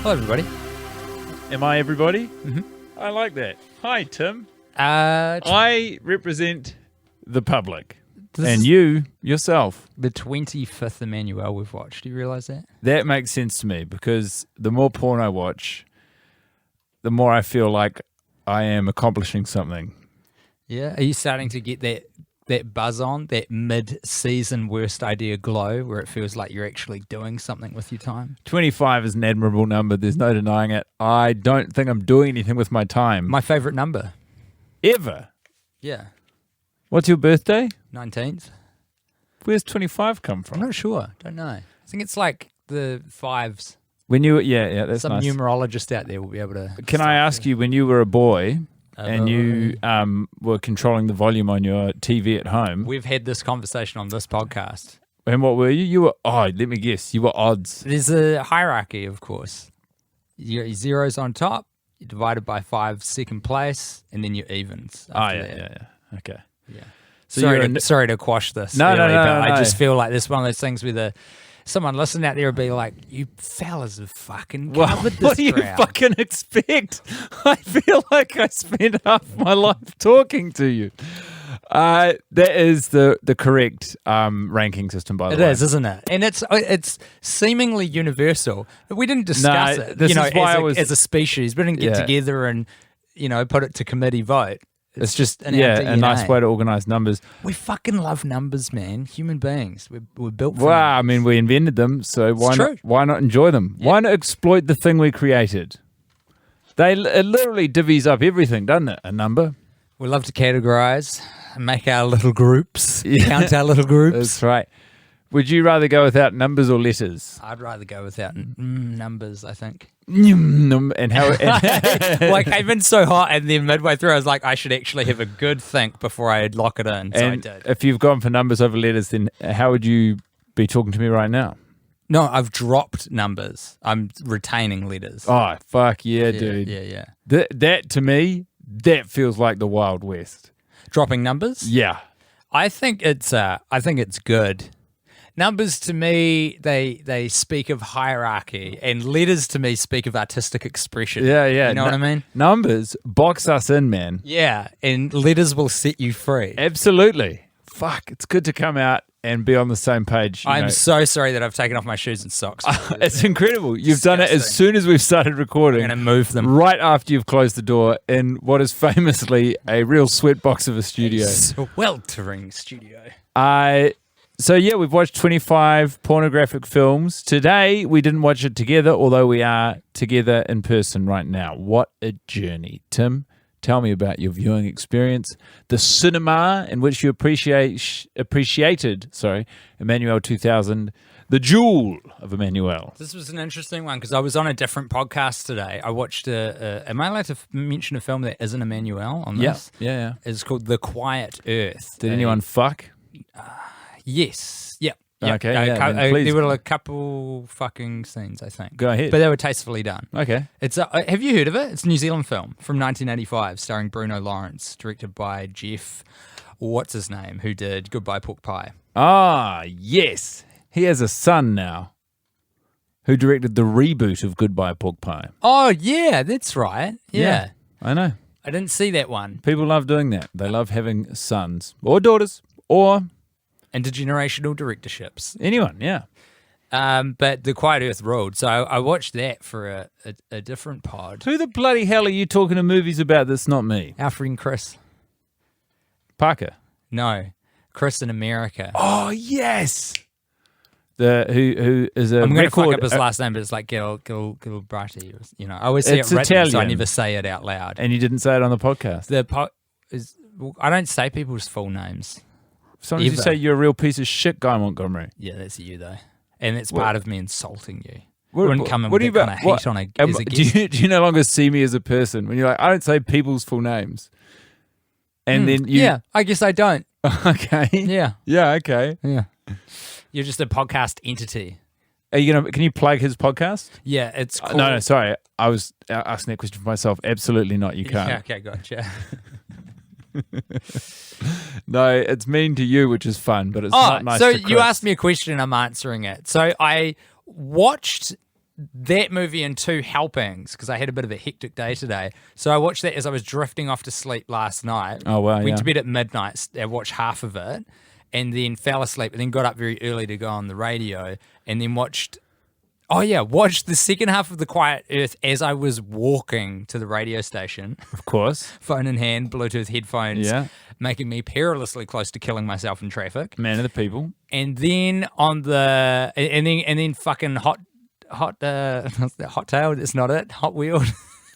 Hello, everybody. Am I everybody? Mm-hmm. I like that. Hi, Tim. I I represent the public. This And is you, yourself. the 25th Emmanuelle we've watched. Do you realise that? That makes sense to me because the more porn I watch, the more I feel like I am accomplishing something. Yeah. Are you starting to get that buzz on, that mid-season worst idea glow where it feels like you're actually doing something with your time? 25 is an admirable number. There's no denying it. I don't think I'm doing anything with my time. My favourite number. Ever. Yeah. What's your birthday? 19th. Where's 25 come I'm from? not sure. Don't know. I think it's like the fives. When you, yeah, that's Some nice. numerologist out there will be able to... Can I ask you, when you were a boy and you Uh, were controlling the volume on your TV at home, We've had this conversation on this podcast. and what were you? You were, let me guess, you were odds. There's a hierarchy, of course. Your zeros on top, you're divided by 5 second place, and then your evens. After that. yeah. Okay. Yeah. So Sorry to quash this. No, early, no, but no. I just feel like this is one of those things where someone listening out there will be like, "You fellas have fucking Well, covered this what do you ground." fucking expect? I feel like I spent half my life talking to you. That is the correct ranking system, by the It way. is, isn't it? And it's seemingly universal. But we didn't discuss it. this is why as a species, we didn't get Yeah. together and put it to committee vote. It's just in our a nice DNA. way to organise numbers. We fucking love numbers, man. Human beings. We're built for Well, them. I mean, we invented them, so true. why not enjoy them? Yeah. Why not exploit the thing we created? It literally divvies up everything, doesn't it? A number. We love to categorize, make our little groups, count our little groups. That's right. Would you rather go without numbers or letters? I'd rather go without numbers, I think. And how? Well, I came in so hot, and then midway through, I was like, I should actually have a good think before I lock it in. So I And did. if you've gone for numbers over letters, then how would you be talking to me right now? No, I've dropped numbers. I'm retaining letters. Oh, fuck yeah, dude. Yeah. That to me, that feels like the Wild West. Dropping numbers? Yeah. I think it's good. Numbers to me, they speak of hierarchy, and letters to me speak of artistic expression. Yeah. You know what I mean? Numbers box us in, man. Yeah, and letters will set you free. Absolutely. Fuck, it's good to come out and be on the same page. you know. I'm so sorry that I've taken off my shoes and socks. It's incredible. You've done it as Disgusting. soon as we've started recording. I'm going to move them. Right after you've closed the door in what is famously a real sweatbox of a studio. Sweltering studio. So yeah, we've watched 25 pornographic films. Today, we didn't watch it together, although we are together in person right now. What a journey. Tim, tell me about your viewing experience, the cinema in which you appreciated, Emmanuelle 2000, the jewel of Emmanuelle. This was an interesting one because I was on a different podcast today. I watched am I allowed to mention a film that isn't Emmanuelle on this? Yeah. It's called The Quiet Earth. Did anyone fuck? Yes. Yep. Okay, yeah, then please. There were a couple fucking scenes, I think. Go ahead. But they were tastefully done. Okay. It's have you heard of it? It's a New Zealand film from 1985 starring Bruno Lawrence, directed by Jeff, what's his name, who did Goodbye Pork Pie. Ah, yes. He has a son now who directed the reboot of Goodbye Pork Pie. Oh, yeah, that's right. Yeah. I know. I didn't see that one. People love doing that. They love having sons or daughters or Intergenerational directorships. anyone, yeah. But The Quiet Earth ruled. So I watched that for a different pod. Who the bloody hell are you talking to movies about that's not me? Our friend Chris. Parker. No. Chris in America. Oh, yes. Who is a I'm going to record... fuck up his last name, but it's like Gilbrati. I always say It's it written, so I Italian. never say it out loud. And you didn't say it on the podcast. I don't say people's full names. Sometimes you Ever. say you're a real piece of shit, Guy Montgomery. Yeah, that's you though, and it's part of me insulting you. What- Wouldn't come in what with do that you kind of what- hate on a Am- as a do guest. you no longer see me as a person when you're like, I don't say people's full names, and then you Yeah, I guess I don't. okay Yeah, okay. you're just a podcast entity. Are you gonna? Can you plug his podcast? Yeah, it's called... No, sorry. I was asking that question for myself. Absolutely not. You can't. Yeah, okay, gotcha. No, it's mean to you, which is fun, but it's not nice so to you Chris. asked me a question and I'm answering it. So I watched that movie in 2 helpings because I had a bit of a hectic day today. So I watched that as I was drifting off to sleep last night. Oh, wow, Went to bed at midnight, I watched half of it, and then fell asleep, and then got up very early to go on the radio, and then watched the second half of The Quiet Earth as I was walking to the radio station. Of course. Phone in hand, Bluetooth headphones, Yeah. making me perilously close to killing myself in traffic. Man of the people. And then fucking hot-tailed, it's not it, hot-wheeled,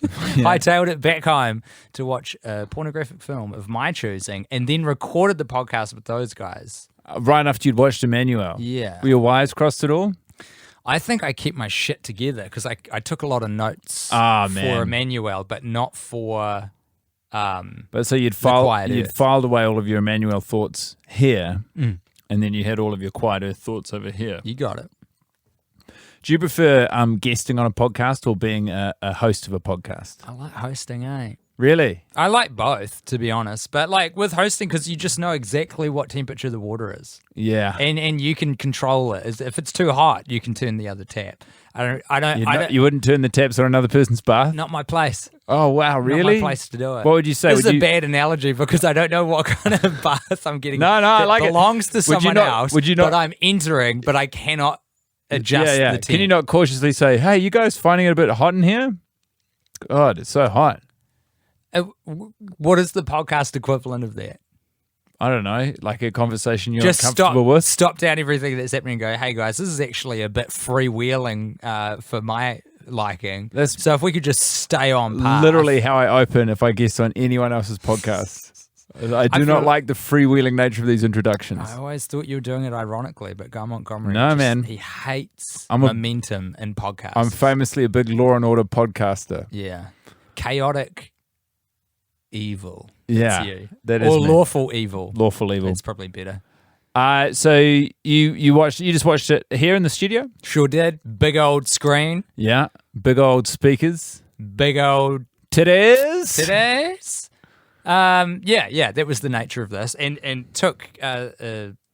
hightailed it back home to watch a pornographic film of my choosing, and then recorded the podcast with those guys. Right after you'd watched Emmanuelle. Yeah. Were your wires crossed at all? I think I kept my shit together because I took a lot of notes Ah, for man. Emmanuelle, but not for... But so you'd Quiet filed Earth. away all of your Emmanuelle thoughts here, and then you had all of your Quiet Earth thoughts over here. You got it. Do you prefer guesting on a podcast or being a host of a podcast? I like hosting, eh? Really? I like both, to be honest. But like with hosting, because you just know exactly what temperature the water is, Yeah. and you can control it. If it's too hot, you can turn the other tap. You wouldn't turn the taps on another person's bath? Not my place. Oh, wow, really? Not my place to do it. What would you say? This is Would a you- bad analogy because I don't know what kind of bath I'm getting. No, I that like it. belongs to Would you someone not- else. would you not- But I'm entering, but I cannot adjust yeah. the temp. Can you not cautiously say, hey, you guys finding it a bit hot in here? God, it's so hot. What is the podcast equivalent of that? I don't know, like a conversation you're Just uncomfortable with. stop down everything that's happening and go, hey guys, this is actually a bit freewheeling for my liking. That's so if we could just stay on path. literally how I open if I guest on anyone else's podcast. I do not feel- like the freewheeling nature of these introductions. I always thought you were doing it ironically, but Guy Montgomery, No, man. he hates I'm a- momentum in podcasts. I'm famously a big Law and Order podcaster. Yeah. Chaotic evil. Yeah, That's you. that is or me. lawful evil. Lawful evil. That's probably better. So you just watched it here in the studio? Sure did. Big old screen. Yeah. Big old speakers. Big old Today's. Yeah, that was the nature of this, and took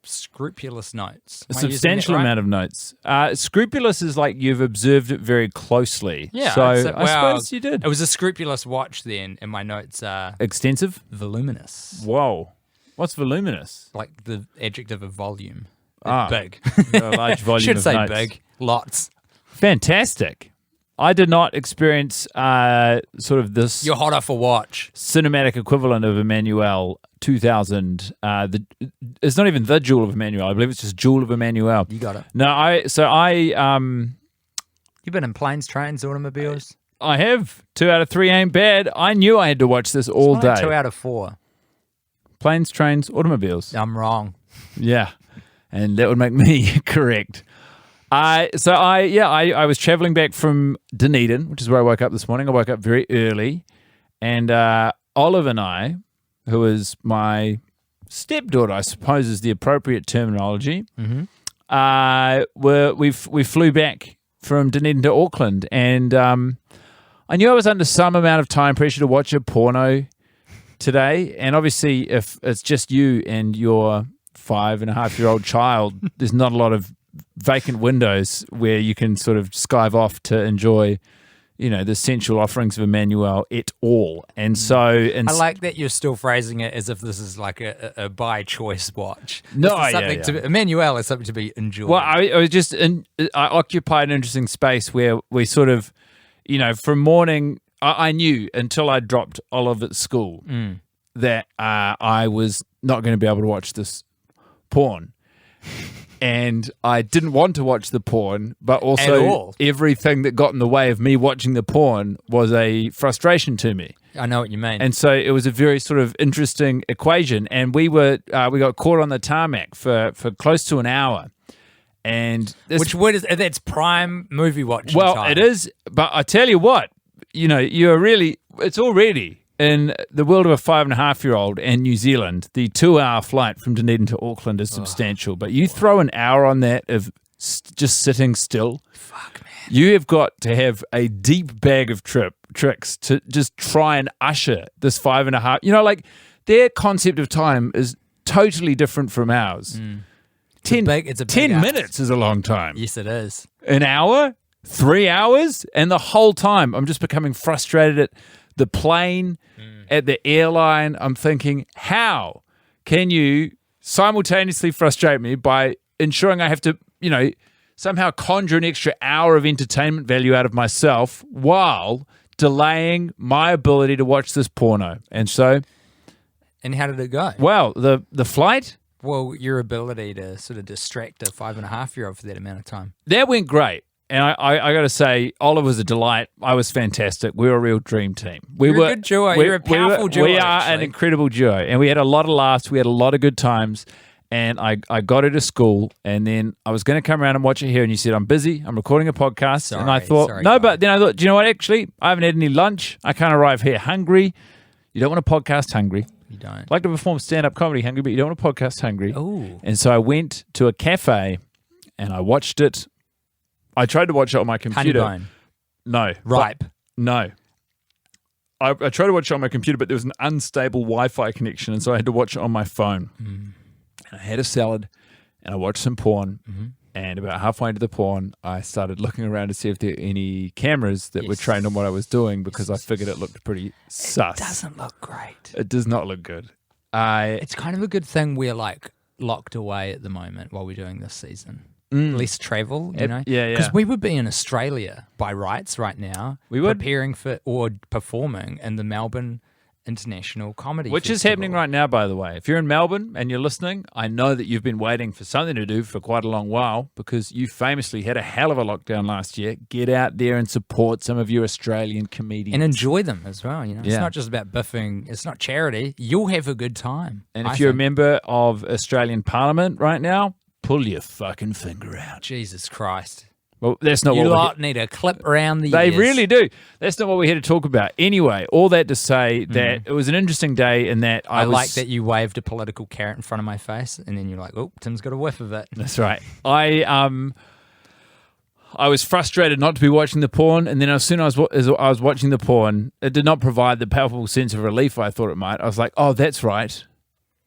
scrupulous notes. A Am I using that substantial right? amount of notes. Scrupulous is like you've observed it very closely. Yeah, So it's I suppose you did. It was a scrupulous watch then, and my notes are Extensive? voluminous, Whoa. What's voluminous? like the adjective of volume. Ah, Big. A large volume Should of say notes. big. Lots. Fantastic. I did not experience sort of this You're hot off a watch. cinematic equivalent of Emmanuelle 2000. It's not even the Jewel of Emmanuelle. I believe it's just Jewel of Emmanuelle. You got it. No, You've been in planes, trains, automobiles. I have 2 out of 3 ain't bad. I knew I had to watch this all It's only day. 2 out of 4. Planes, trains, automobiles. I'm wrong. Yeah, and that would make me correct. I was traveling back from Dunedin, which is where I woke up this morning. I woke up very early, and Olive and I, who is my stepdaughter, I suppose is the appropriate terminology, we flew back from Dunedin to Auckland, and I knew I was under some amount of time pressure to watch a porno today, and obviously if it's just you and your 5.5-year-old child, there's not a lot of vacant windows where you can sort of skive off to enjoy, the sensual offerings of Emmanuelle et al. And so, I like that you're still phrasing it as if this is like a by choice watch. No, This is something to be, Emmanuelle is something to be enjoyed. well, I occupied an interesting space where we sort of, from morning, I knew until I dropped Olive at school that I was not going to be able to watch this porn. And I didn't want to watch the porn, but At also all. everything that got in the way of me watching the porn was a frustration to me. I know what you mean. And so it was a very sort of interesting equation. And we got caught on the tarmac for close to an hour. And this, Which word is that's prime movie watching well, time. it is. But I tell you what, it's already in the world of a 5.5-year-old and New Zealand, the 2-hour flight from Dunedin to Auckland is substantial. But you throw an hour on that of just sitting still. Fuck, man. You have got to have a deep bag of tricks to just try and usher this 5.5. Like their concept of time is totally different from ours. 10 it's a big ask. minutes is a long time. Yes, it is. An hour? 3 hours, and the whole time I'm just becoming frustrated at the plane, at the airline. I'm thinking, how can you simultaneously frustrate me by ensuring I have to, somehow conjure an extra hour of entertainment value out of myself while delaying my ability to watch this porno? And so... And how did it go? Well, the flight... Well, your ability to sort of distract a 5.5-year-old for that amount of time. That went great. And I got to say, Olive was a delight. I was fantastic. We were a real dream team. You're a good duo. You're a powerful duo. We are an incredible duo. And we had a lot of laughs. We had a lot of good times. And I got her to school. And then I was going to come around and watch it here. And you said, I'm busy. I'm recording a podcast. And I thought, but then I thought, do you know what? Actually, I haven't had any lunch. I can't arrive here hungry. You don't want to podcast hungry. You don't. Like to perform stand-up comedy hungry, but you don't want to podcast hungry. Oh. And so I went to a cafe and I watched it. I tried to watch it on my computer. Honeybone. No. Ripe. No. I tried to watch it on my computer, but there was an unstable Wi-Fi connection, and so I had to watch it on my phone. And I had a salad, and I watched some porn, and about halfway into the porn, I started looking around to see if there were any cameras that were trained on what I was doing, because I figured it looked pretty sus. It doesn't look great. It does not look good. It's kind of a good thing we're like locked away at the moment while we're doing this season. Less travel, Yeah. Because we would be in Australia by rights right now. We would. Preparing for or performing in the Melbourne International Comedy Which is Festival. happening right now, by the way. If you're in Melbourne and you're listening, I know that you've been waiting for something to do for quite a long while, because you famously had a hell of a lockdown last year. Get out there and support some of your Australian comedians. And enjoy them as well, It's not just about biffing. It's not charity. You'll have a good time. And if you're a member of Australian Parliament right now, pull your fucking finger out. Jesus Christ. Well, that's not You what lot need a clip around the They ears. really do. That's not what we had to talk about. Anyway, all that to say that it was an interesting day, and that I like that you waved a political carrot in front of my face, and then you're like, "Oh, Tim's got a whiff of it." That's right. I was frustrated not to be watching the porn, and then as soon as I was watching the porn, it did not provide the palpable sense of relief I thought it might. I was like, "Oh, that's right.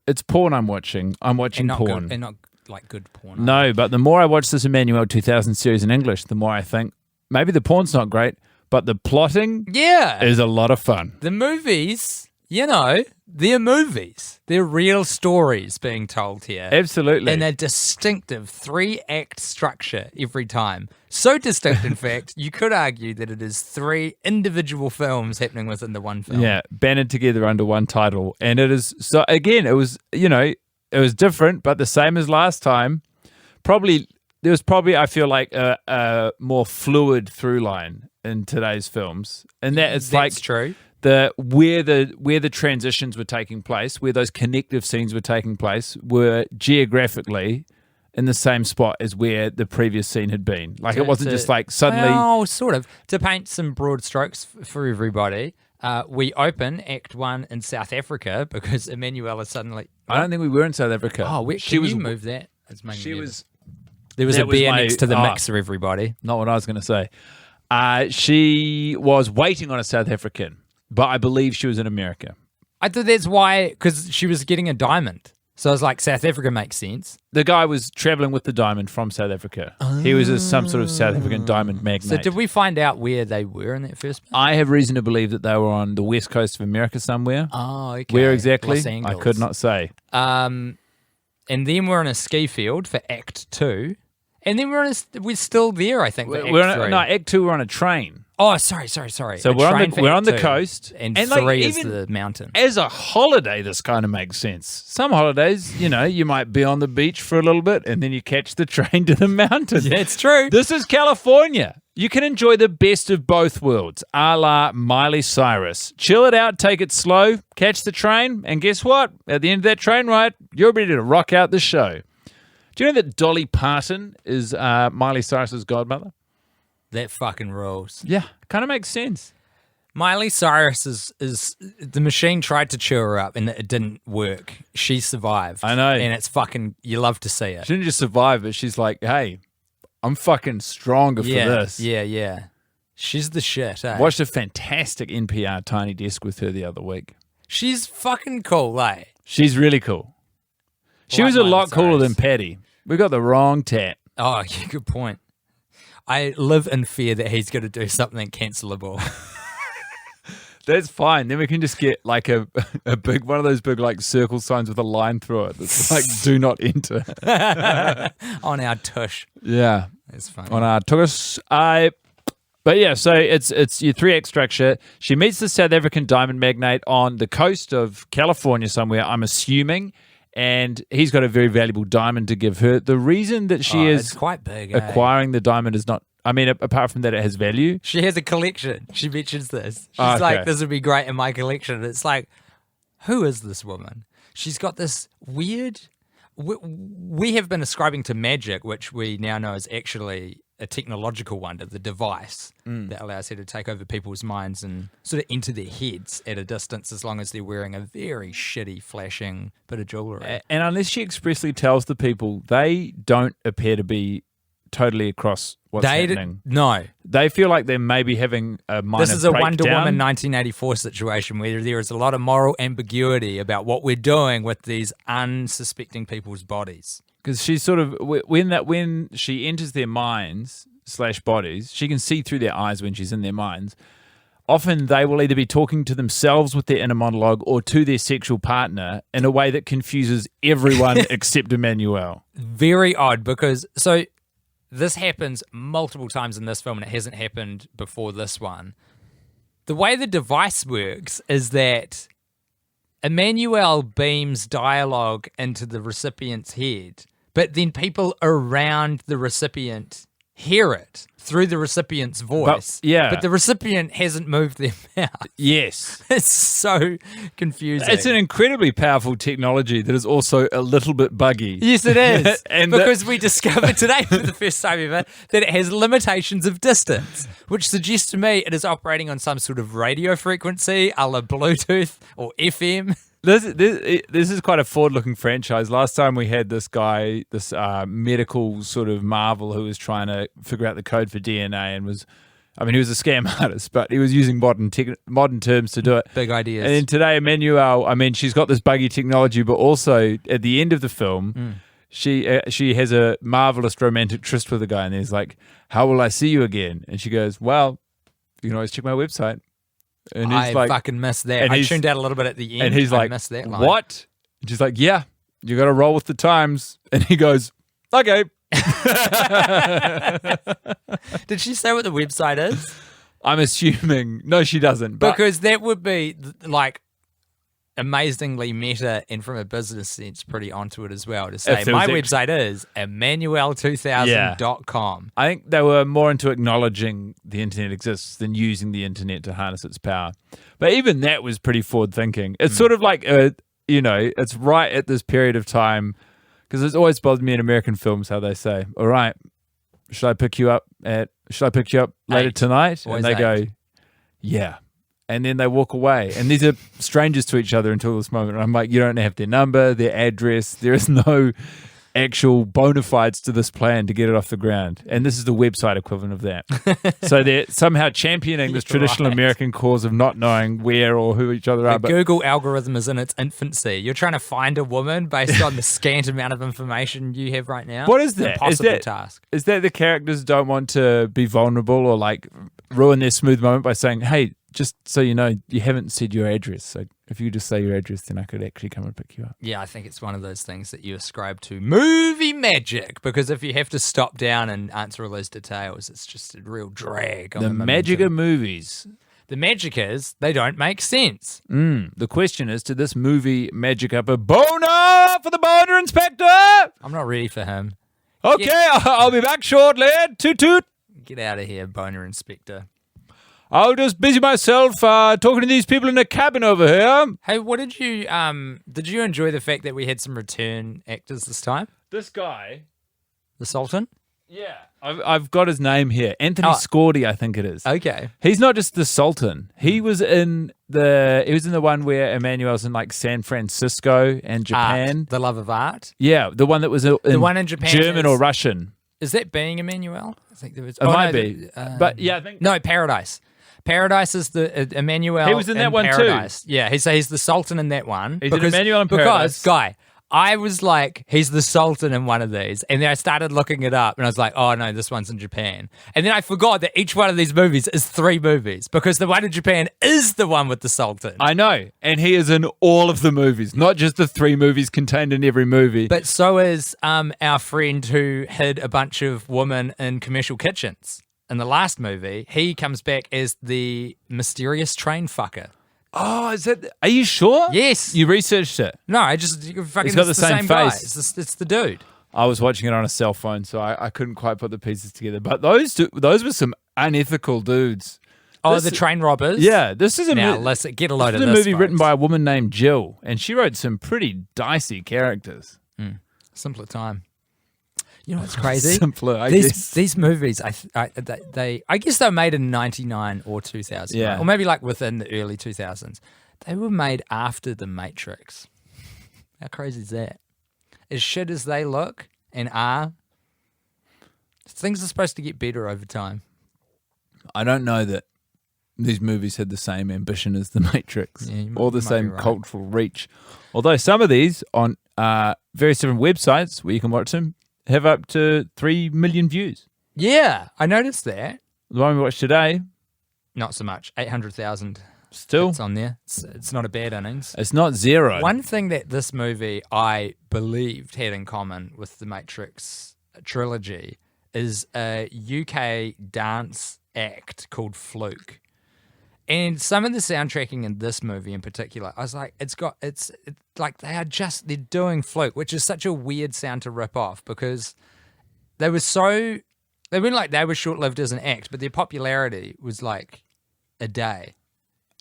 It's porn I'm watching. I'm watching porn." And not like good porn. No, but the more I watch this Emmanuelle 2000 series in English, the more I think maybe the porn's not great, but the plotting is a lot of fun. The movies, they're movies. They're real stories being told here. Absolutely. And a distinctive 3-act structure every time. So distinct, in fact, you could argue that it is 3 individual films happening within the one film. Yeah, banded together under one title. And it is, so again, it was, it was different, but the same as last time. There was probably, I feel like, a more fluid through line in today's films. And that's true. Where the transitions were taking place, where those connective scenes were taking place, were geographically in the same spot as where the previous scene had been. Like, it wasn't just like suddenly... Well, sort of. To paint some broad strokes for everybody, we open Act 1 in South Africa because Emmanuelle is suddenly... I don't think we were in South Africa. Oh, can you move that? There was that a was beer my- next to the oh. mixer, everybody. Not what I was going to say. She was waiting on a South African, but I believe she was in America. I thought that's why, because she was getting a diamond. So I was like, South Africa makes sense. The guy was traveling with the diamond from South Africa. He was some sort of South African diamond magnate. So did we find out where they were in that first? I have reason to believe that they were on the west coast of America somewhere. Oh, okay. Where exactly? Los Angeles. I could not say. And then we're in a ski field for Act 2. And then we're still there, I think. For Act 3. Act 2, we're on a train. Oh, sorry. So A we're train for on Act the 2, coast. And like, 3 is even the mountain. as a holiday, this kind of makes sense. Some holidays, you might be on the beach for a little bit and then you catch the train to the mountain. Yeah, it's true. This is California. You can enjoy the best of both worlds, a la Miley Cyrus. Chill it out, take it slow, catch the train, and guess what? At the end of that train ride, you're ready to rock out the show. Do you know that Dolly Parton is Miley Cyrus's godmother? That fucking rules. Yeah, kind of makes sense. Miley Cyrus is the machine tried to chew her up and it didn't work. She survived. I know. And it's fucking, you love to see it. She didn't just survive, but she's like, hey, I'm fucking stronger for this. Yeah. She's the shit, eh? Watched a fantastic NPR Tiny Desk with her the other week. She's fucking cool, eh? She's really cool. She Like was a Miley lot cooler Cyrus. than Patty. We got the wrong tat. Oh, yeah, good point. I live in fear that he's going to do something cancelable. That's fine. Then we can just get like a big one of those big like circle signs with a line through it. That's like do not enter. On our tush. Yeah. That's funny. On our tush. But yeah, so it's your 3-act structure. She meets the South African diamond magnate on the coast of California somewhere, I'm assuming, and he's got a very valuable diamond to give her. The reason that she is it's quite big, acquiring the diamond is not, I mean, apart from that it has value. She has a collection. She mentions this. She's Okay. like, this would be great in my collection. It's like, who is this woman? She's got this weird... We have been ascribing to magic, which we now know is actually a technological wonder, the device that allows her to take over people's minds and sort of enter their heads at a distance as long as they're wearing a very shitty, flashing bit of jewellery. And unless she expressly tells the people, they don't appear to be totally across what's happening. No. They feel like they may be having a minor This is a breakdown. Wonder Woman 1984 situation where there is a lot of moral ambiguity about what we're doing with these unsuspecting people's bodies. Because she's sort of when she enters their minds / bodies, she can see through their eyes when she's in their minds. Often they will either be talking to themselves with their inner monologue or to their sexual partner in a way that confuses everyone except Emmanuelle. Very odd because this happens multiple times in this film and it hasn't happened before this one. The way the device works is that Emmanuelle beams dialogue into the recipient's head, but then people around the recipient hear it through the recipient's voice. But the recipient hasn't moved their mouth. Yes. It's so confusing. It's an incredibly powerful technology that is also a little bit buggy. Yes, it is. And because we discovered today for the first time ever that it has limitations of distance, which suggests to me it is operating on some sort of radio frequency, a la Bluetooth or FM. This is quite a forward-looking franchise. Last time we had this guy, this medical sort of marvel who was trying to figure out the code for DNA and he was a scam artist, but he was using modern terms to do it. Big ideas. And then today, Emmanuelle, she's got this buggy technology, but also at the end of the film, she has a marvelous romantic tryst with a guy, and he's like, "How will I see you again?" And she goes, "Well, you can always check my website." And I fucking missed that. I tuned out a little bit at the end. And he's like, missed that line. "What?" And she's like, "Yeah, you got to roll with the times." And he goes, "Okay." Did she say what the website is? I'm assuming. No, she doesn't. But Because that would be like amazingly meta and from a business sense pretty onto it as well to say my website is Emmanuelle2000.com. I think they were more into acknowledging the internet exists than using the internet to harness its power. But even that was pretty forward thinking. It's sort of like, it's right at this period of time, because it's always bothered me in American films how they say, "All right, should I pick you up later tonight?" Always and they 8. go, "Yeah." And then they walk away. And these are strangers to each other until this moment. And I'm like, you don't have their number, their address. There is no actual bona fides to this plan to get it off the ground. And this is the website equivalent of that. So they're somehow championing this traditional American cause of not knowing where or who each other are. The Google algorithm is in its infancy. You're trying to find a woman based on the scant amount of information you have right now. What is that? Impossible task. Is that the characters don't want to be vulnerable or like ruin their smooth moment by saying, "Hey, just so you know, you haven't said your address. So if you just say your address, then I could actually come and pick you up." Yeah, I think it's one of those things that you ascribe to movie magic, because if you have to stop down and answer all those details, it's just a real drag on the magic of movies. The magic is they don't make sense. The question is, did this movie magic up a boner for the boner inspector? I'm not ready for him. Okay, I'll be back shortly. Toot toot. Get out of here, boner inspector. I'll just busy myself talking to these people in the cabin over here. Hey, what did you enjoy the fact that we had some return actors this time? This guy, the Sultan? Yeah. I've got his name here. Anthony Scordi, I think it is. Okay. He's not just the Sultan. He was in the one where Emmanuelle's in like San Francisco and Japan. The Love of Art? Yeah, the one that was the one in Japan. German or Russian. Is that being Emmanuelle? I think there was. It might be. But yeah, I think. No, Paradise. Paradise is the Emmanuelle. He was in that one Paradise. too. Yeah, he's the Sultan in that one. He's Emmanuelle in Paradise. Because, Guy, I was like, he's the Sultan in one of these. And then I started looking it up and I was like, oh no, this one's in Japan. And then I forgot that each one of these movies is 3 movies because the one in Japan is the one with the Sultan. I know. And he is in all of the movies, not just the 3 movies contained in every movie. But so is our friend who hid a bunch of women in commercial kitchens. In the last movie, he comes back as the mysterious train fucker. Oh, is that? Are you sure? Yes. You researched it? No, I just fucking. He's got the it's same guy. face. It's the dude. I was watching it on a cell phone, so I couldn't quite put the pieces together. But those were some unethical dudes. Oh, the train robbers. Yeah, this is a listen, get a load of this. This Is a movie folks. written by a woman named Jill, and she wrote some pretty dicey characters. Simpler time. You know what's crazy? Simpler, I guess. These movies, I guess they were made in 99 or 2000, Yeah. right? Or maybe like within the early 2000s. They were made after The Matrix. How crazy is that? As shit as they look and are, things are supposed to get better over time. I don't know that these movies had the same ambition as The Matrix Yeah, or the you might same be right. cultural reach. Although some of these on various different websites where you can watch them have up to 3 million views. Yeah, I noticed that. The one we watched today, Not so much. 800,000 still, hits on there. It's not a bad innings. it's not zero. One thing that this movie, I believed, had in common with the Matrix trilogy is a UK dance act called Fluke. And some of the soundtracking in this movie in particular, I was like, it's like they're doing Fluke, which is such a weird sound to rip off because they were short-lived as an act, but their popularity was like a day.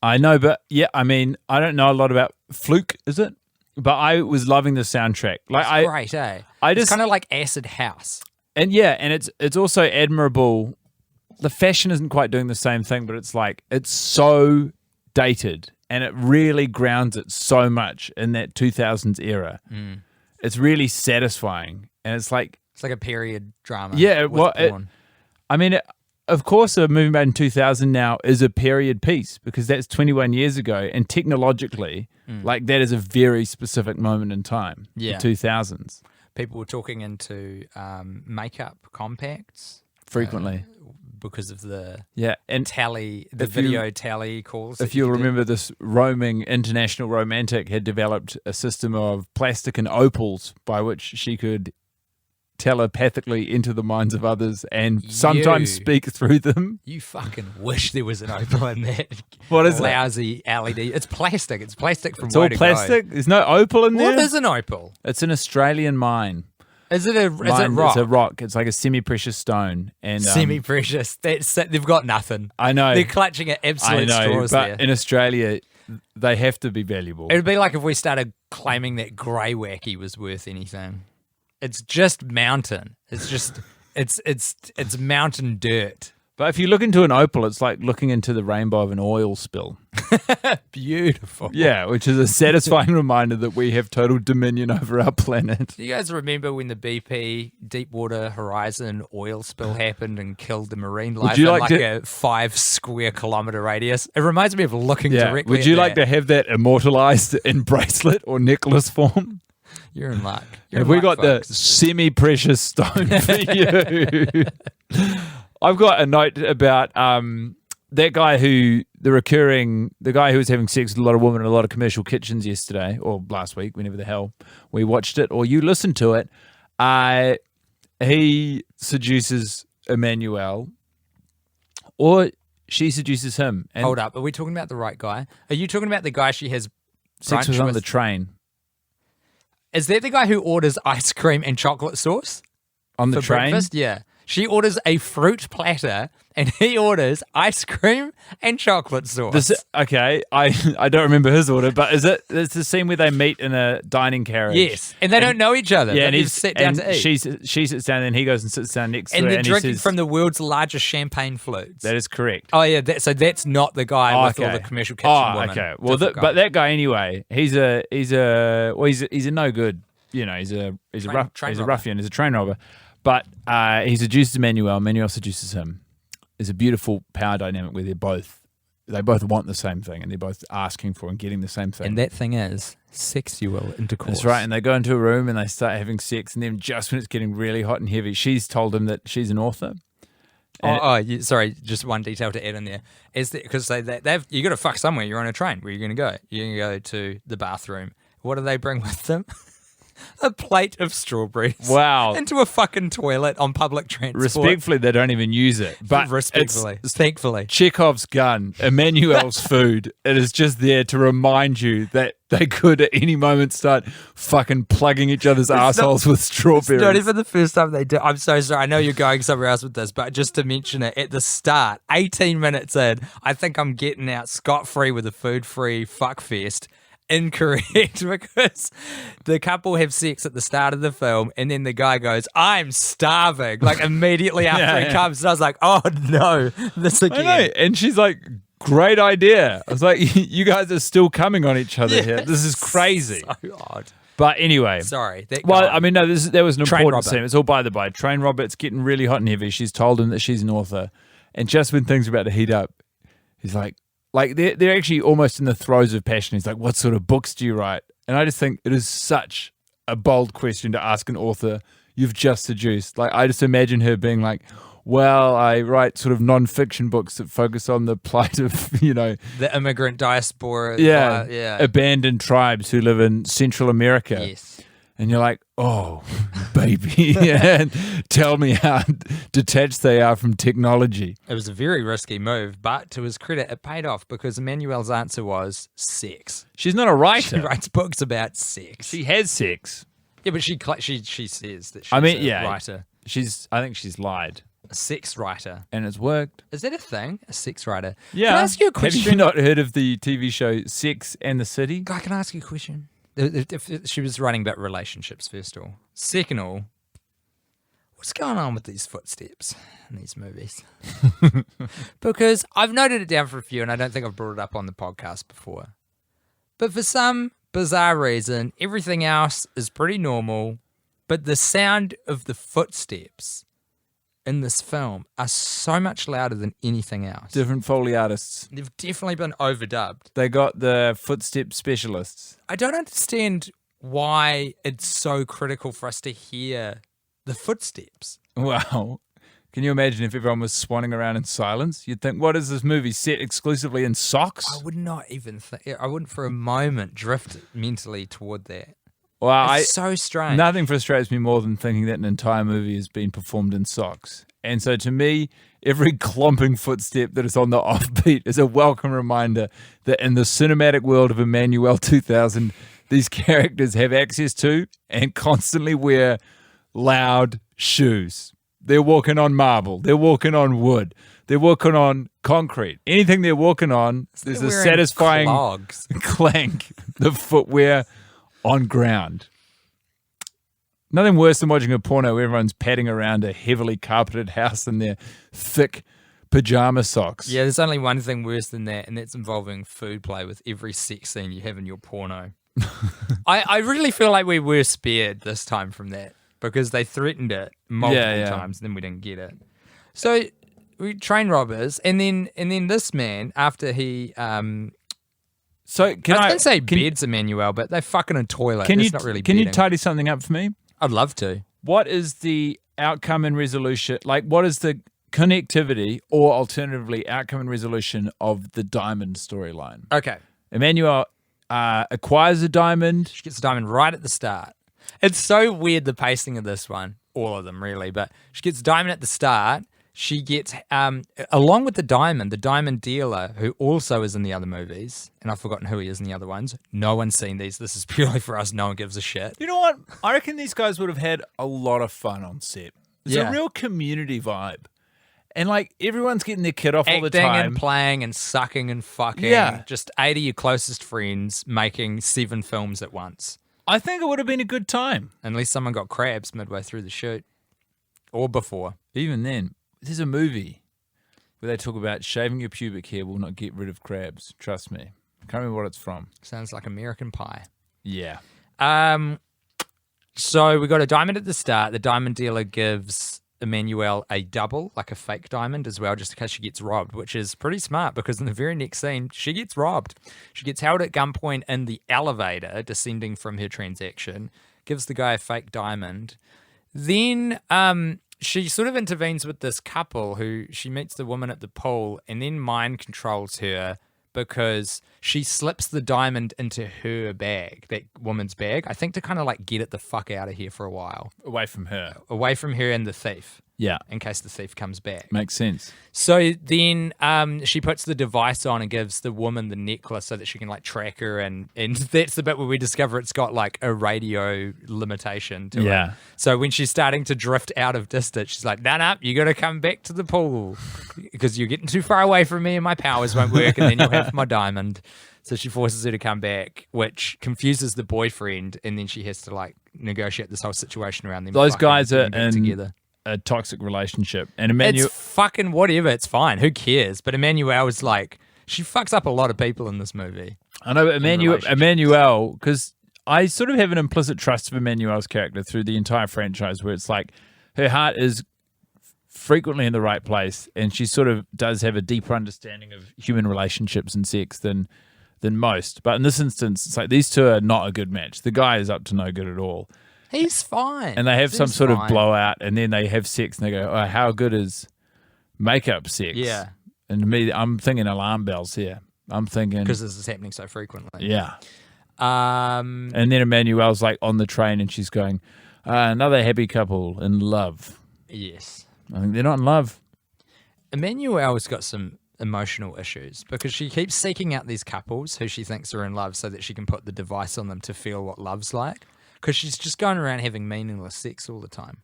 I know, but yeah, I mean, I don't know a lot about Fluke, is it? But I was loving the soundtrack. Like It's great, eh? It's kind of like acid house. And yeah, and it's also admirable. The fashion isn't quite doing the same thing, but it's like it's so dated and it really grounds it so much in that 2000s era. It's really satisfying, and it's like a period drama. Yeah, with porn. I mean, of course, a movie made in 2000 now is a period piece because that's 21 years ago, and technologically, like that is a very specific moment in time. Yeah. The 2000s People were talking into makeup compacts frequently. because of the and video tally calls. if you'll remember, this roaming international romantic had developed a system of plastic and opals by which she could telepathically enter the minds of others and sometimes speak through them. You fucking wish there was an opal in that. What is it? Lousy LED. It's plastic. It's plastic from It's all plastic. There's no opal in there. What is an opal? It's an Australian mine. Is it rock? It's a rock. It's like a semi-precious stone. And Semi-precious. They've got nothing. I know. They're clutching at absolute straws but there. in Australia, they have to be valuable. It would be like if we started claiming that grey wacky was worth anything. It's just mountain. It's just it's mountain dirt. But if you look into an opal, it's like looking into the rainbow of an oil spill. Beautiful. Yeah, which is a satisfying reminder that we have total dominion over our planet. Do you guys remember when the BP Deepwater Horizon oil spill happened and killed the marine life you in like a 5 square kilometer radius? It reminds me of looking directly Would you at like to have that immortalized in bracelet or necklace form? You're in luck. Have we got the semi-precious stone for you? I've got a note about that guy the guy who was having sex with a lot of women in a lot of commercial kitchens yesterday or last week, whenever the hell we watched it or you listened to it. He seduces Emmanuelle, or she seduces him. And Hold up. Are we talking about the right guy? Are you talking about the guy she has sex brunch was on with? the train. Is that the guy who orders ice cream and chocolate sauce On the for train? breakfast? Yeah. She orders a fruit platter and he orders ice cream and chocolate sauce. Okay, I don't remember his order, but it's the scene where they meet in a dining carriage? Yes, and they don't know each other. Yeah, but and they've he's sat down to eat. She sits down, and he goes and sits down next to And her, they're and he drinking says, from the world's largest champagne flutes. "That is correct." Oh yeah, so that's not the guy with all the commercial kitchen women. Okay. Well, Different guy. but that guy anyway, he's a no good. You know, he's a robber. ruffian. He's a train robber. But he seduces Emmanuelle. Emmanuelle seduces him. There's a beautiful power dynamic where they're both they both want the same thing, and they're both asking for and getting the same thing. And that thing is sexual intercourse. That's right. And they go into a room and they start having sex, and then just when it's getting really hot and heavy, she's told him that she's an author. Sorry, just one detail to add in there. Is that because they've you got to fuck somewhere. You're on a train. Where are you going to go? You're going to go to the bathroom. What do they bring with them? A plate of strawberries. Wow. Into a fucking toilet on public transport. Respectfully, they don't even use it. But respectfully, thankfully. Chekhov's gun, Emmanuelle's food. It is just there to remind you that they could at any moment start fucking plugging each other's assholes with strawberries. It's not even the first time they do. I'm so sorry. I know you're going somewhere else with this, but just to mention it, at the start, 18 minutes in, I think I'm getting out scot-free with a food-free fuckfest. Incorrect, because the couple have sex at the start of the film and then the guy goes, I'm starving, like immediately after he comes. And I was like, oh no, this again. I know. And she's like, great idea. I was like, you guys are still coming on each other here. This is crazy. So odd. But anyway. Sorry. I mean, no, there was an Train important robber. scene. It's all by the by. Train robber, it's getting really hot and heavy. She's told him that she's an author. And just when things are about to heat up, he's like they're actually almost in the throes of passion. He's like, what sort of books do you write? And I just think it is such a bold question to ask an author you've just seduced. Like, I just imagine her being like, well, I write sort of non-fiction books that focus on the plight of, the immigrant diaspora. Abandoned tribes who live in Central America. Yes. And you're like, oh, baby, and tell me how detached they are from technology. It was a very risky move, but to his credit, it paid off because Emmanuelle's answer was sex. She's not a writer. She writes books about sex. She has sex. Yeah, but she says that she's a writer. I think she's lied. A sex writer. And it's worked. Is that a thing? A sex writer? Yeah. Can I ask you a question? Have you not heard of the TV show Sex and the City? Guy, can I ask you a question? If she was writing about relationships, first of all. Second of all, what's going on with these footsteps in these movies? Because I've noted it down for a few, and I don't think I've brought it up on the podcast before. But for some bizarre reason, everything else is pretty normal, but the sound of the footsteps in this film are so much louder than anything else. Different Foley artists. They've definitely been overdubbed. They got the footstep specialists. I don't understand why it's so critical for us to hear the footsteps. Wow. Can you imagine if everyone was swanning around in silence? You'd think, what is this movie, set exclusively in socks? I would not even think, I wouldn't for a moment drift mentally toward that. Well, It's so strange. Nothing frustrates me more than thinking that an entire movie has been performed in socks. And so to me, every clomping footstep that is on the offbeat is a welcome reminder that in the cinematic world of Emmanuelle 2000, these characters have access to and constantly wear loud shoes. They're walking on marble. They're walking on wood. They're walking on concrete. Anything they're walking on, there's a satisfying clank, the footwear on ground. Nothing worse than watching a porno where everyone's padding around a heavily carpeted house in their thick pajama socks. Yeah, there's only one thing worse than that, and that's involving food play with every sex scene you have in your porno. I really feel like we were spared this time from that because they threatened it multiple times, and then we didn't get it. So we train robbers, and then this man, after he So can I was going to say beds, Emmanuelle, but they're fucking a toilet. Can It's not really Can you bedding. tidy something up for me? I'd love to. What is the outcome and resolution? Like, what is the connectivity or alternatively outcome and resolution of the diamond storyline? Okay. Emmanuelle acquires a diamond. She gets a diamond right at the start. It's so weird, the pacing of this one. All of them, really. But she gets a diamond at the start. She gets, along with the diamond dealer, who also is in the other movies, and I've forgotten who he is in the other ones. No one's seen these. This is purely for us. No one gives a shit. You know what? I reckon these guys would have had a lot of fun on set. It's Yeah. a real community vibe. And, like, everyone's getting their kid off all the Acting time. and playing and sucking and fucking. Yeah. Just 8 of your closest friends making 7 films at once. I think it would have been a good time. Unless someone got crabs midway through the shoot. Or before. Even then, there's a movie where they talk about shaving your pubic hair will not get rid of crabs. Trust me. I can't remember what it's from. Sounds like American Pie. Yeah. So we got a diamond at the start. The diamond dealer gives Emmanuelle a double, like a fake diamond as well, just in case she gets robbed, which is pretty smart because in the very next scene, she gets robbed. She gets held at gunpoint in the elevator, descending from her transaction, gives the guy a fake diamond. Then she sort of intervenes with this couple who she meets the woman at the pool and then mind controls her because she slips the diamond into her bag, that woman's bag, I think to kind of like get it the fuck out of here for a while. Away from her. Away from her and the thief. Yeah. In case the thief comes back. Makes sense. So then she puts the device on and gives the woman the necklace so that she can like track her and that's the bit where we discover it's got like a radio limitation to it. So when she's starting to drift out of distance, she's like, nah, you got to come back to the pool because you're getting too far away from me and my powers won't work and then you'll have my diamond. So she forces her to come back, which confuses the boyfriend and then she has to like negotiate this whole situation around them. Those guys are together. A toxic relationship, and It's fucking whatever. It's fine. Who cares? But Emmanuelle is like, she fucks up a lot of people in this movie. I know, but Emmanuelle, because I sort of have an implicit trust of Emmanuelle's character through the entire franchise, where it's like her heart is frequently in the right place, and she sort of does have a deeper understanding of human relationships and sex than most. But in this instance, it's like these two are not a good match. The guy is up to no good at all. He's fine. And they have some sort of blowout, and then they have sex, and they go, oh, how good is makeup sex? Yeah. And to me, I'm thinking alarm bells here. I'm thinking... Because this is happening so frequently. Yeah. And then Emmanuelle's like on the train, and she's going, another happy couple in love. Yes. I think they're not in love. Emmanuelle's got some emotional issues because she keeps seeking out these couples who she thinks are in love so that she can put the device on them to feel what love's like. Because she's just going around having meaningless sex all the time.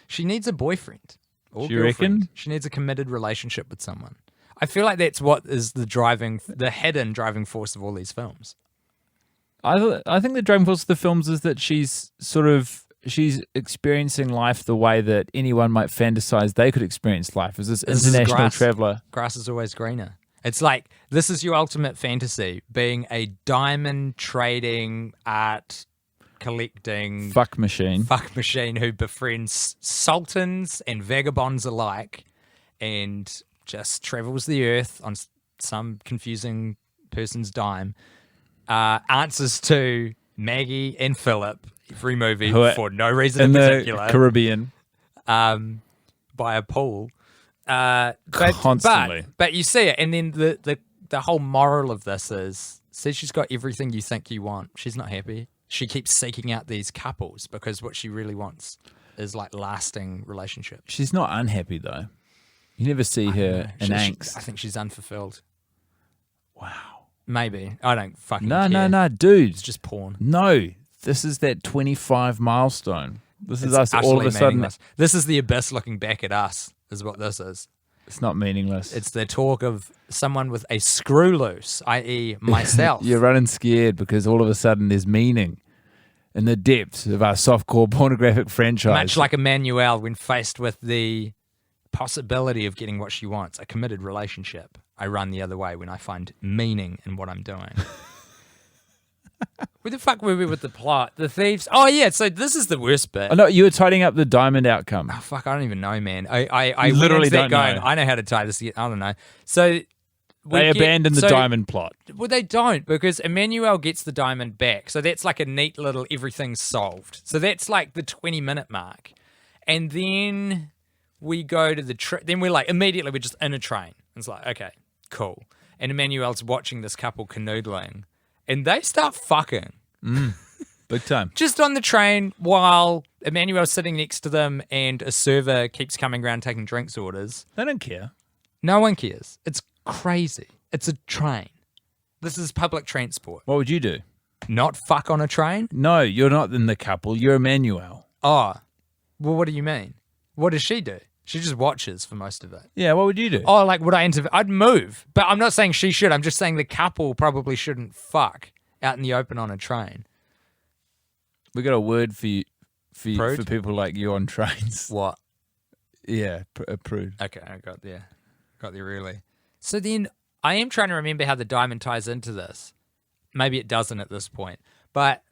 She needs a boyfriend or you girlfriend. reckon? She needs a committed relationship with someone. I feel like that's what is the hidden driving force of all these films. I think the driving force of the films is that she's experiencing life the way that anyone might fantasize they could experience life as this international traveler. Grass is always greener. It's like, this is your ultimate fantasy, being a diamond trading art collecting fuck machine who befriends sultans and vagabonds alike and just travels the earth on some confusing person's dime, answers to Maggie and Philip every movie for no reason in particular, the Caribbean, by a pool, constantly. But you see it, and then the whole moral of this is, see, she's got everything you think you want. She's not happy. She keeps seeking out these couples because what she really wants is like lasting relationships. She's not unhappy though. You never see her in angst. I think she's unfulfilled. Wow. Maybe. I don't fucking care. No, dude. It's just porn. No. This is that 25 milestone. This is us all of a sudden. This is the abyss looking back at us, is what this is. It's not meaningless. It's the talk of someone with a screw loose, i.e. myself. You're running scared because all of a sudden there's meaning in the depths of our softcore pornographic franchise. Much like Emmanuelle when faced with the possibility of getting what she wants, a committed relationship. I run the other way when I find meaning in what I'm doing. Where the fuck were we with the plot? The thieves? Oh, yeah, so this is the worst bit. Oh, no, you were tidying up the diamond outcome. Oh, fuck, I don't even know, man. I literally don't know. I know how to tie this. I don't know. So they abandon the diamond plot. Well, they don't, because Emmanuelle gets the diamond back. So that's like a neat little everything's solved. So that's like the 20-minute mark. And then we go to the then we're like, immediately we're just in a train. It's like, okay, cool. And Emmanuelle's watching this couple canoodling. And they start fucking. Big time. Just on the train while Emmanuelle's sitting next to them and a server keeps coming around taking drinks orders. They don't care. No one cares. It's crazy. It's a train. This is public transport. What would you do? Not fuck on a train? No, you're not in the couple. You're Emmanuelle. Oh. Well, what do you mean? What does she do? She just watches for most of it. Yeah, what would you do? Oh, like, would I intervene? I'd move. But I'm not saying she should. I'm just saying the couple probably shouldn't fuck out in the open on a train. We got a word for you, for people like you on trains. What? Yeah, a prude. Okay, I got there. Got there early. So then I am trying to remember how the diamond ties into this. Maybe it doesn't at this point. But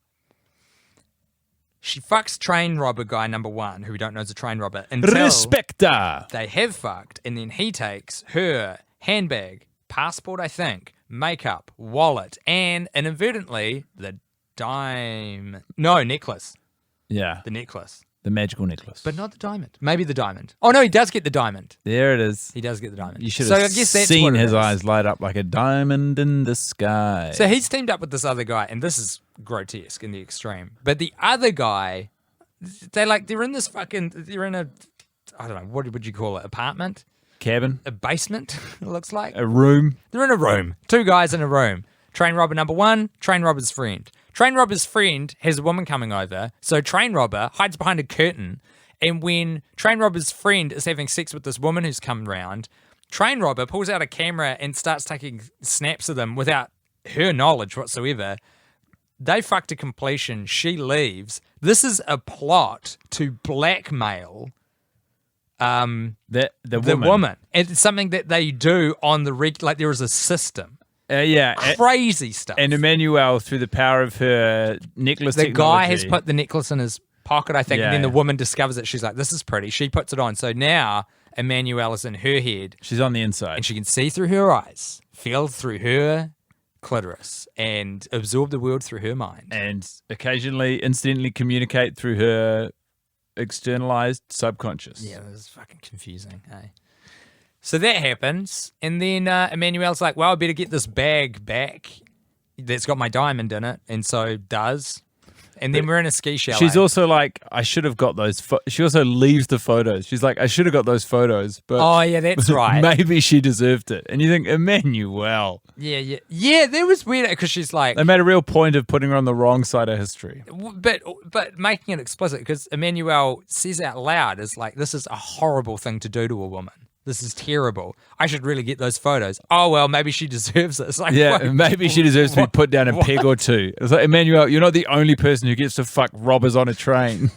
She fucks train robber guy number 1, who we don't know is a train robber, until Respecta. they have fucked, and then he takes her handbag, passport, I think, makeup, wallet, and inadvertently the necklace. Yeah. The necklace. The magical necklace. But not the diamond. Maybe the diamond. Oh, no, he does get the diamond. There it is. He does get the diamond. You should So have I guess that's seen what it his is. eyes light up like a diamond in the sky. So he's teamed up with this other guy, and this is grotesque in the extreme. But the other guy, they're in this they're in a, I don't know, what would you call it, apartment? Cabin. A basement, it looks like. A room. They're in a room. 2 guys in a room. Train robber number 1, train robber's friend. Train robber's friend has a woman coming over, so train robber hides behind a curtain, and when train robber's friend is having sex with this woman who's come round, train robber pulls out a camera and starts taking snaps of them without her knowledge whatsoever. They fuck to completion. She leaves. This is a plot to blackmail The the woman. It's something that they do on the there is a system. Yeah. Crazy stuff. And Emmanuelle, through the power of her necklace the technology. guy has put the necklace in his pocket, I think, Yeah, and then the yeah. woman discovers it. She's like, this is pretty. She puts it on. So now Emmanuelle is in her head, She's on the inside. and she can see through her eyes, feel through her clitoris, and absorb the world through her mind. And occasionally, incidentally communicate through her externalized subconscious. Yeah, this is fucking confusing, eh? So that happens, and then Emmanuelle's like, well, I better get this bag back that's got my diamond in it, and so does. And then we're in a ski chalet. She's also like, I should have got those. She also leaves the photos. She's like, I should have got those photos, but Oh, yeah, that's right. maybe she deserved it. And you think, Emmanuelle. Yeah. That was weird, because she's like, They made a real point of putting her on the wrong side of history. but making it explicit, because Emmanuelle says out loud, is like, this is a horrible thing to do to a woman. This is terrible. I should really get those photos. Oh, well, maybe she deserves it. It's like, Yeah, wait, maybe she deserves to be put down a peg or two. It's like, Emmanuelle, you're not the only person who gets to fuck robbers on a train.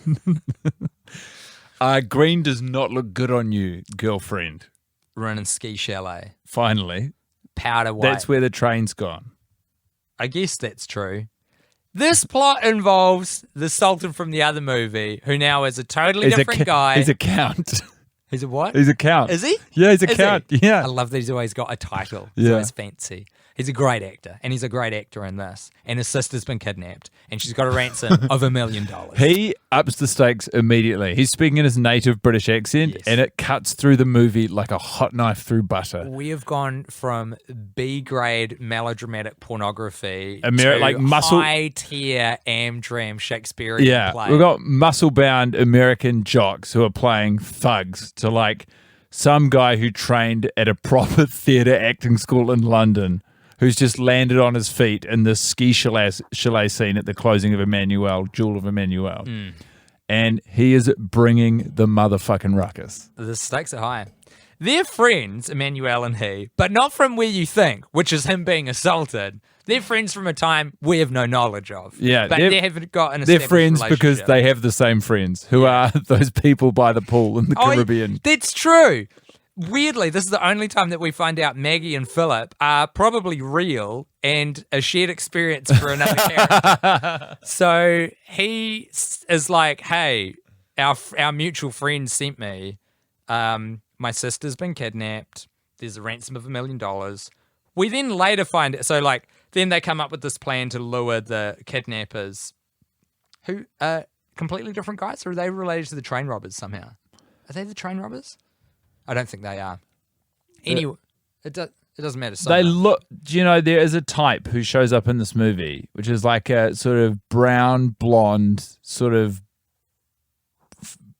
Green does not look good on you, girlfriend. We're in a ski chalet. Finally. Powder white. That's where the train's gone. I guess that's true. This plot involves the Sultan from the other movie, who now is a totally different guy. He's a count. He's a what? He's a count. Is he? Yeah, he's a Is count. he? Yeah. I love that he's always got a title. He's Yeah. always fancy. He's a great actor, and he's a great actor in this. And his sister's been kidnapped, and she's got a ransom of $1 million. He ups the stakes immediately. He's speaking in his native British accent, Yes. and it cuts through the movie like a hot knife through butter. We have gone from B-grade melodramatic pornography Like to muscle- high-tier Amdram Shakespearean Yeah, play. we've got muscle-bound American jocks who are playing thugs to like some guy who trained at a proper theatre acting school in London, who's just landed on his feet in this ski chalet scene at the closing of Emmanuelle, Jewel of Emmanuelle. And he is bringing the motherfucking ruckus. The stakes are high. They're friends, Emmanuelle and he, but not from where you think, which is him being assaulted. They're friends from a time we have no knowledge of. Yeah, but they haven't got an They're established friends because relationship. they have the same friends, who are those people by the pool in the Caribbean. That's true. Weirdly, this is the only time that we find out Maggie and Philip are probably real and a shared experience for another character. So he is like, hey, our mutual friend sent me. My sister's been kidnapped. There's a ransom of $1 million. We then later find it. So like, then they come up with this plan to lure the kidnappers, who are completely different guys, or are they related to the train robbers somehow? Are they the train robbers? I don't think they are. Anyway, it doesn't matter. So They much. look, do you know, there is a type who shows up in this movie, which is like a sort of brown, blonde, sort of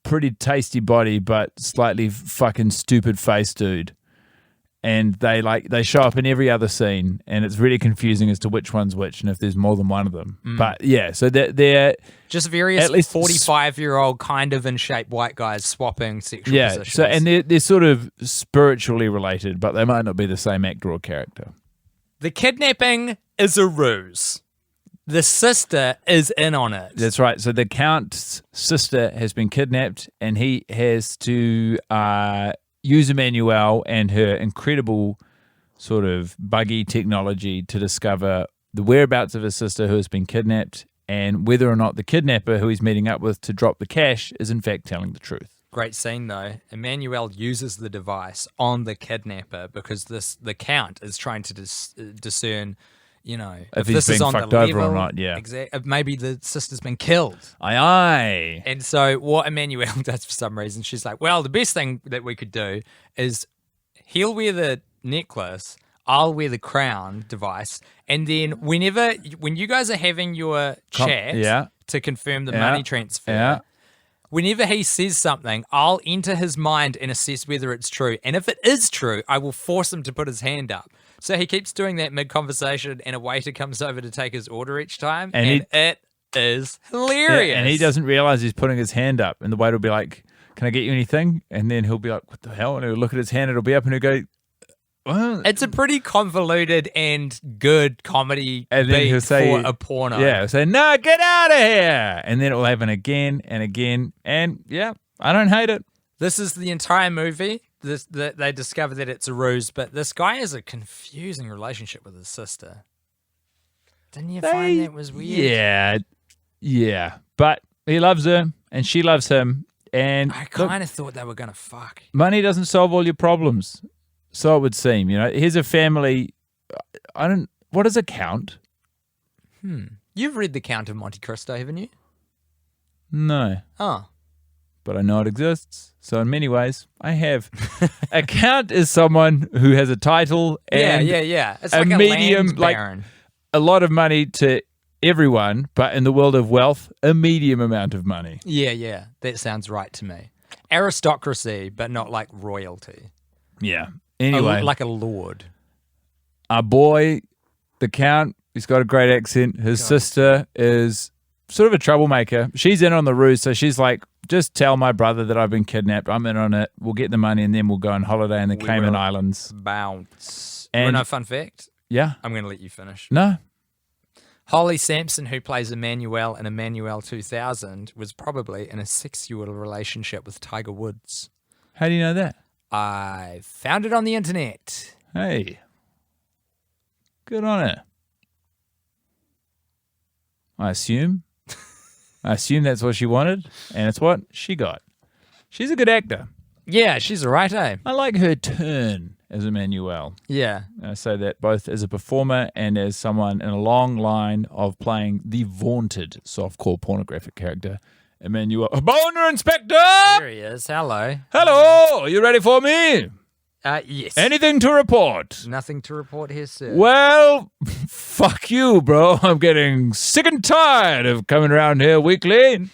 pretty tasty body, but slightly fucking stupid face dude. And they show up in every other scene, and it's really confusing as to which one's which and if there's more than one of them. But yeah, so they're Just various at least 45-year-old kind of in shape white guys swapping sexual positions. So and they're sort of spiritually related, but they might not be the same actor or character. The kidnapping is a ruse. The sister is in on it. That's right. So the Count's sister has been kidnapped, and he has to use Emmanuelle and her incredible sort of buggy technology to discover the whereabouts of his sister who has been kidnapped and whether or not the kidnapper who he's meeting up with to drop the cash is in fact telling the truth. Great scene though. Emmanuelle uses the device on the kidnapper because the count is trying to discern, If he's this is being on fucked the over level, or not, yeah. Maybe the sister's been killed. Aye. And so what Emmanuelle does for some reason, she's like, well, the best thing that we could do is he'll wear the necklace, I'll wear the crown device, and then when you guys are having your chat to confirm the money transfer, whenever he says something, I'll enter his mind and assess whether it's true. And if it is true, I will force him to put his hand up. So he keeps doing that mid-conversation, and a waiter comes over to take his order each time, and it is hilarious. Yeah, and he doesn't realize he's putting his hand up, and the waiter will be like, can I get you anything? And then he'll be like, what the hell? And he'll look at his hand, it'll be up, and he'll go, what? It's a pretty convoluted and good comedy and then beat he'll say, for a porno. Yeah, he'll say, no, get out of here. And then it will happen again and again. And yeah, I don't hate it. This is the entire movie. They discover that it's a ruse, but this guy has a confusing relationship with his sister. Didn't you find that was weird? Yeah. But he loves her, and she loves him. And I kind of thought they were going to fuck. Money doesn't solve all your problems. So it would seem, here's a family. What does a count? You've read The Count of Monte Cristo, haven't you? No. Oh. But I know it exists. So in many ways, I have. A count is someone who has a title and It's like a medium, land baron. Like a lot of money to everyone, but in the world of wealth, a medium amount of money. Yeah. That sounds right to me. Aristocracy, but not like royalty. Yeah. Anyway. Like a lord. Our boy, the Count, he's got a great accent. His sister is sort of a troublemaker. She's in on the ruse, so she's like, just tell my brother that I've been kidnapped. I'm in on it. We'll get the money, and then we'll go on holiday in the Cayman Islands. Bounce. And, you know, fun fact? Yeah. I'm going to let you finish. No. Holly Sampson, who plays Emmanuelle in Emmanuelle 2000, was probably in a sexual relationship with Tiger Woods. How do you know that? I found it on the internet. Hey. Good on her. I assume that's what she wanted, and it's what she got. She's a good actor. Yeah, she's a right, eh? I like her turn as Emmanuelle. Yeah. I say that both as a performer and as someone in a long line of playing the vaunted softcore pornographic character, Emmanuelle. Boner Inspector! There he is. Hello. Hello! Are you ready for me? Yes. Anything to report? Nothing to report here, sir. Well, fuck you, bro. I'm getting sick and tired of coming around here weekly.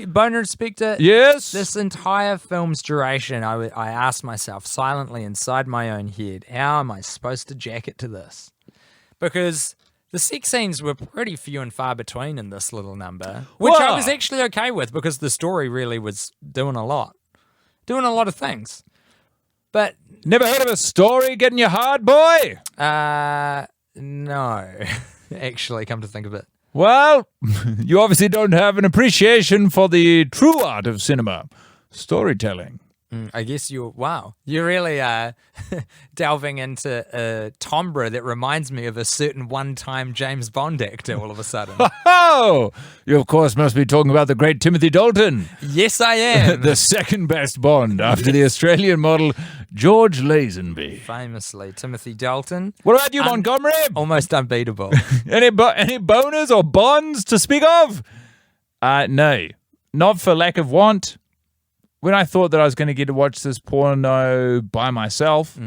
Boner Inspector. Yes? This entire film's duration, I asked myself silently inside my own head, how am I supposed to jack it to this? Because the sex scenes were pretty few and far between in this little number, which I was actually okay with because the story really was doing a lot of things. But never heard of a story getting you hard, boy? No. Actually, come to think of it. Well, you obviously don't have an appreciation for the true art of cinema, storytelling. I guess you're really delving into a timbre that reminds me of a certain one-time James Bond actor all of a sudden. Oh, you of course must be talking about the great Timothy Dalton. Yes, I am. The second best Bond after the Australian model George Lazenby. Famously, Timothy Dalton. What about you, Montgomery? Almost unbeatable. Any boners or bonds to speak of? No, not for lack of want. When I thought that I was going to get to watch this porno by myself,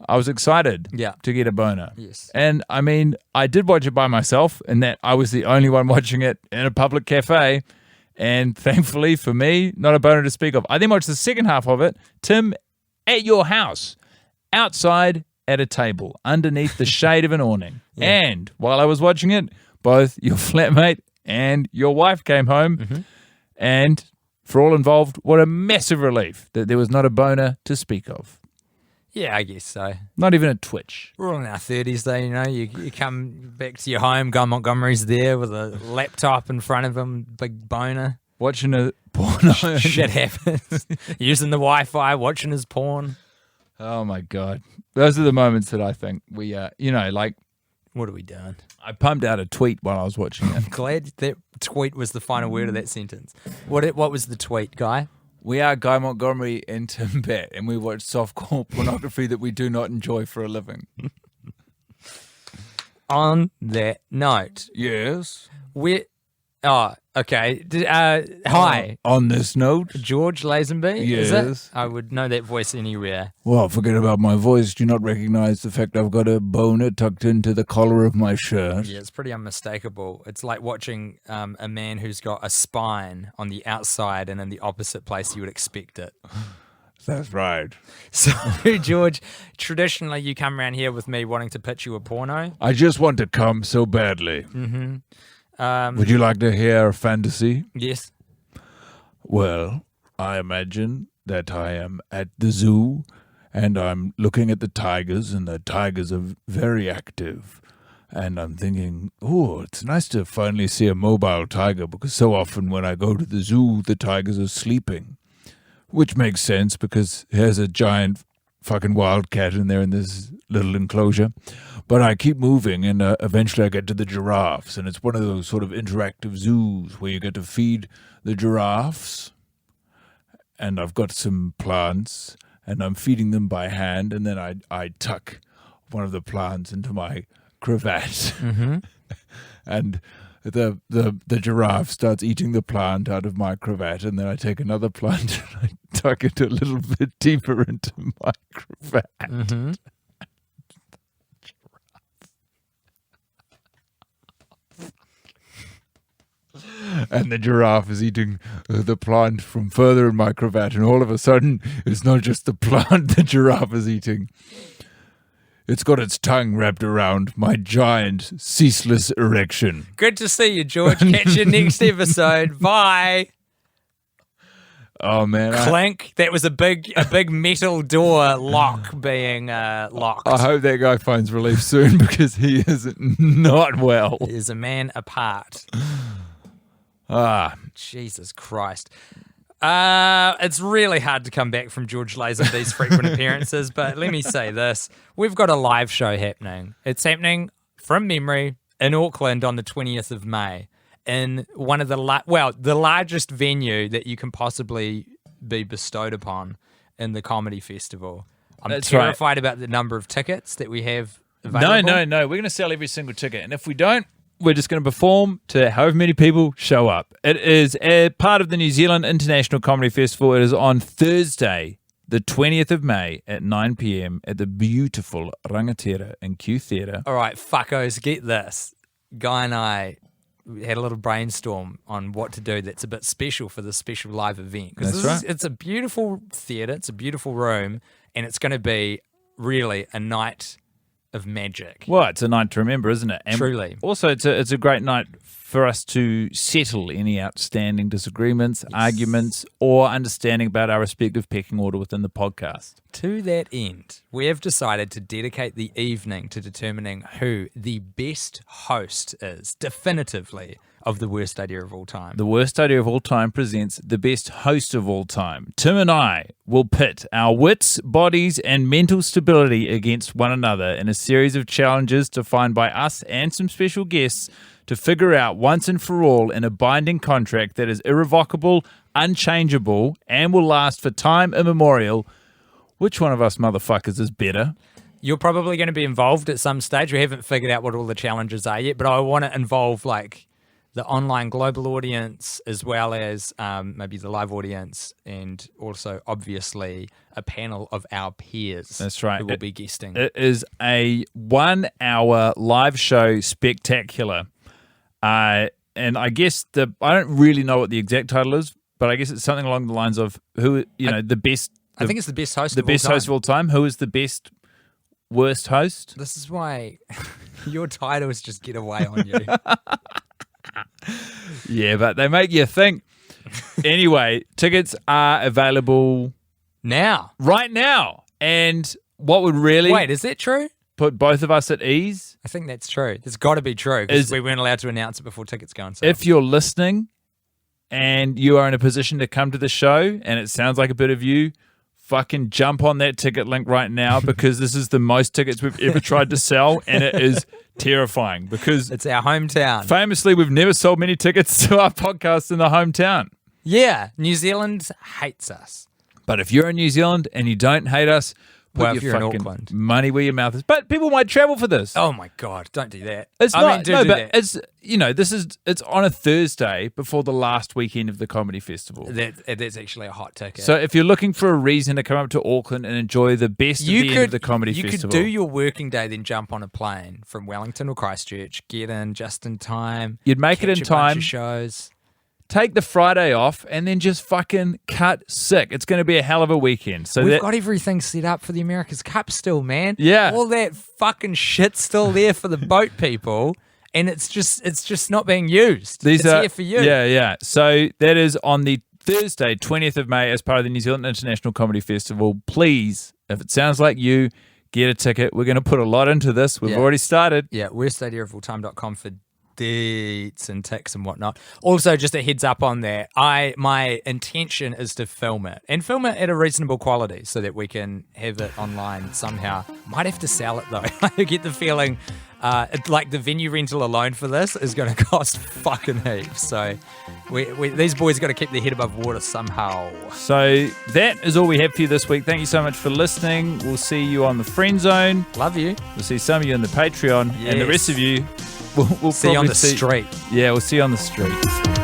I was excited to get a boner. Yes. And I mean, I did watch it by myself in that I was the only one watching it in a public cafe. And thankfully for me, not a boner to speak of. I then watched the second half of it, Tim, at your house, outside at a table, underneath the shade of an awning. Yeah. And while I was watching it, both your flatmate and your wife came home and... for all involved, what a massive relief that there was not a boner to speak of. Yeah, I guess so. Not even a twitch. We're all in our 30s, though, you know. You come back to your home, Guy Montgomery's there with a laptop in front of him, big boner. Watching a porno. Shit happens. Using the Wi-Fi, watching his porn. Oh, my God. Those are the moments that I think we, What are we doing? I pumped out a tweet while I was watching it. Glad that tweet was the final word of that sentence. What was the tweet, Guy? We are Guy Montgomery and Tim Batt, and we watch softcore pornography that we do not enjoy for a living. On that note, Yes. Okay. Hi, On this note, George Lazenby. Yes. Is it? I would know that voice anywhere. well, forget about my voice. Do you not recognize the fact I've got a boner tucked into the collar of my shirt? Yeah, it's pretty unmistakable. It's like watching a man who's got a spine on the outside and in the opposite place you would expect it. That's right. So, George, traditionally you come around here with me wanting to pitch you a porno. I just want to come so badly. Would you like to hear a fantasy? Yes. Well, I imagine that I am at the zoo and I'm looking at the tigers, and the tigers are very active. And I'm thinking, oh, it's nice to finally see a mobile tiger, because so often when I go to the zoo, the tigers are sleeping. Which makes sense, because here's a giant fucking wildcat in there in this little enclosure. But I keep moving, and eventually I get to the giraffes, and it's one of those sort of interactive zoos where you get to feed the giraffes. And I've got some plants, and I'm feeding them by hand, and then I tuck one of the plants into my cravat. And the giraffe starts eating the plant out of my cravat, and then I take another plant and I tuck it a little bit deeper into my cravat. And the giraffe is eating the plant from further in my cravat, and all of a sudden, it's not just the plant the giraffe is eating. It's got its tongue wrapped around my giant, ceaseless erection. Good to see you, George. Catch you next episode. Bye. Oh man! Clink. That was a big metal door lock being locked. I hope that guy finds relief soon, because he is not well. There's a man apart. Jesus Christ. It's really hard to come back from George Lazenby's frequent appearances, but let me say this. We've got a live show happening. It's happening from memory in Auckland on the 20th of May in one of the largest venue that you can possibly be bestowed upon in the comedy festival. I'm That's terrified about the number of tickets that we have available. No. We're going to sell every single ticket, and if we don't, we're just going to perform to however many people show up. It is a part of the New Zealand International Comedy Festival. It is on Thursday, the 20th of May at 9 p.m. at the beautiful Rangatira and Q Theatre. All right, fuckos, get this. Guy and I had a little brainstorm on what to do that's a bit special for this special live event. That's right. It's a beautiful theatre, it's a beautiful room, and it's going to be really a night of magic. Well, it's a night to remember, isn't it? And truly. Also, it's a great night for us to settle any outstanding disagreements, arguments, or understanding about our respective pecking order within the podcast. To that end, we have decided to dedicate the evening to determining who the best host is, definitively, of The Worst Idea of All Time. The Worst Idea of All Time presents the best host of all time. Tim and I will pit our wits, bodies, and mental stability against one another in a series of challenges defined by us and some special guests to figure out once and for all in a binding contract that is irrevocable, unchangeable, and will last for time immemorial, which one of us motherfuckers is better. You're probably going to be involved at some stage. We haven't figured out what all the challenges are yet, but I want to involve the online global audience as well as maybe the live audience, and also obviously a panel of our peers. That's right. Who will be guesting. It is a 1-hour live show spectacular. And I guess I don't really know what the exact title is, but I guess it's something along the lines of the best. I think it's the best host. The best host of all time. Who is the best worst host? This is why your titles just get away on you. Yeah, but they make you think. Anyway, tickets are available right now. And what would really wait? Is that true? Put both of us at ease? I think that's true. It's got to be true because we weren't allowed to announce it before tickets go on sale. If you're listening and you are in a position to come to the show, and it sounds like a bit of you, fucking jump on that ticket link right now because this is the most tickets we've ever tried to sell, and it is terrifying because It's our hometown. famously we've never sold many tickets to our podcast in the hometown. Yeah, New Zealand hates us. But if you're in New Zealand and you don't hate us, put Well, your if you're in fucking Auckland. money where your mouth is. But people might travel for this. Oh my God, don't do that. It's I not, mean, do no, but that. it's, it's on a Thursday before the last weekend of the comedy festival. That's actually a hot ticket. So if you're looking for a reason to come up to Auckland and enjoy the best of the comedy you festival. could do your working day, then jump on a plane from Wellington or Christchurch, get in just in time. You'd make it catch in a bunch time. of shows. Take the Friday off and then just fucking cut sick. It's going to be a hell of a weekend. So We've got everything set up for the America's Cup still, man. Yeah. All that fucking shit's still there for the boat people, and it's just not being used. It's here for you. Yeah. So that is on the Thursday, 20th of May, as part of the New Zealand International Comedy Festival. Please, if it sounds like you, get a ticket. We're going to put a lot into this. We've already started. Yeah, worstidea.fulltime.com for deets and ticks and whatnot. Also, just a heads up on that, my intention is to film it and at a reasonable quality so that we can have it online somehow. Might have to sell it though. I get the feeling like the venue rental alone for this is going to cost fucking heaps. So these boys got to keep their head above water somehow. So that is all we have for you this week. Thank you so much for listening. We'll see you on the Friend Zone. Love you. We'll see some of you on the Patreon, and the Yes. rest of you, we'll See you on probably the street. Yeah, we'll see you on the street.